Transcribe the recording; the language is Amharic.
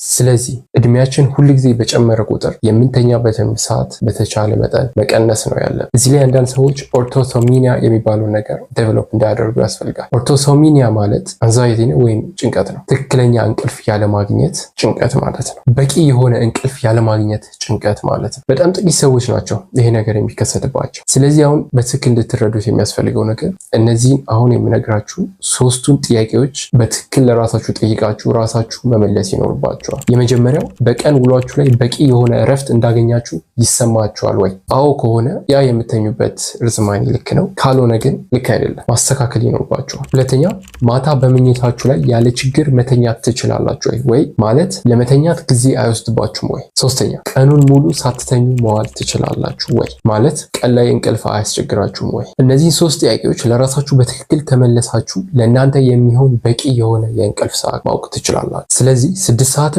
ስለዚህ እድሜያችን ሁል ጊዜ በጨመረ ቁጥር የምንተኛበትን ሰዓት በተቻለ መጠን መቀነስ ነው ያለን። እዚህ ላይ አንዳንድ ሰዎች ኦርቶሶሚኒያ የሚባለው ነገር ዴቨሎፕ እንዳያደርጉ ያስፈልጋል። ኦርቶሶሚኒያ ማለት አንዛይቲ ነው ወይም ጭንቀት ነው። ትክክለኛ እንቅልፍ ያለማግኘት ጭንቀት ማለት ነው። በቂ የሆነ እንቅልፍ ያለማግኘት ጭንቀት ማለት ነው። በጣም ጥቂት ሰዎች ናቸው ይሄ ነገር የሚከሰትባቸው። ስለዚህ አሁን በትክክል እንድትረዱት የሚያስፈልገው ነገር እነዚህን አሁን የምነግራችሁ ሶስቱን ጥያቄዎች በትክክል ለራሳችሁ ጠይቃችሁ ራሳችሁ መመለስ ይኖርባችኋል። የመጀመሪያው በቀን ውሏችሁ ላይ በቂ የሆነ እረፍት እንዳገኛችሁ ይሰማችኋል ወይ? አዎ ከሆነ ያ የምተኙበት ርዝማኔ ልክ ነው፣ ካልሆነ ግን ልክ አይደለም፣ ማስተካከል ይኖርባችኋል። ሁለተኛ ማታ በመኝታችሁ ላይ ያለ ችግር መተኛት ትችላላችሁ ወይ? ማለት ለመተኛት ጊዜ አይወስድባችሁም ወይ? ሶስተኛ ቀኑን ሙሉ ሳትተኙ መዋል ትችላላችሁ ወይ? ማለት ቀን ላይ እንቅልፍ አያስቸግራችሁም ወይ? እነዚህ ሶስት ጥያቄዎች ለራሳችሁ በትክክል ከመለሳችሁ ለእናንተ የሚሆን በቂ የሆነ የእንቅልፍ ሰዓት ማወቅ ትችላላችሁ። ስለዚህ 6 ሰዓት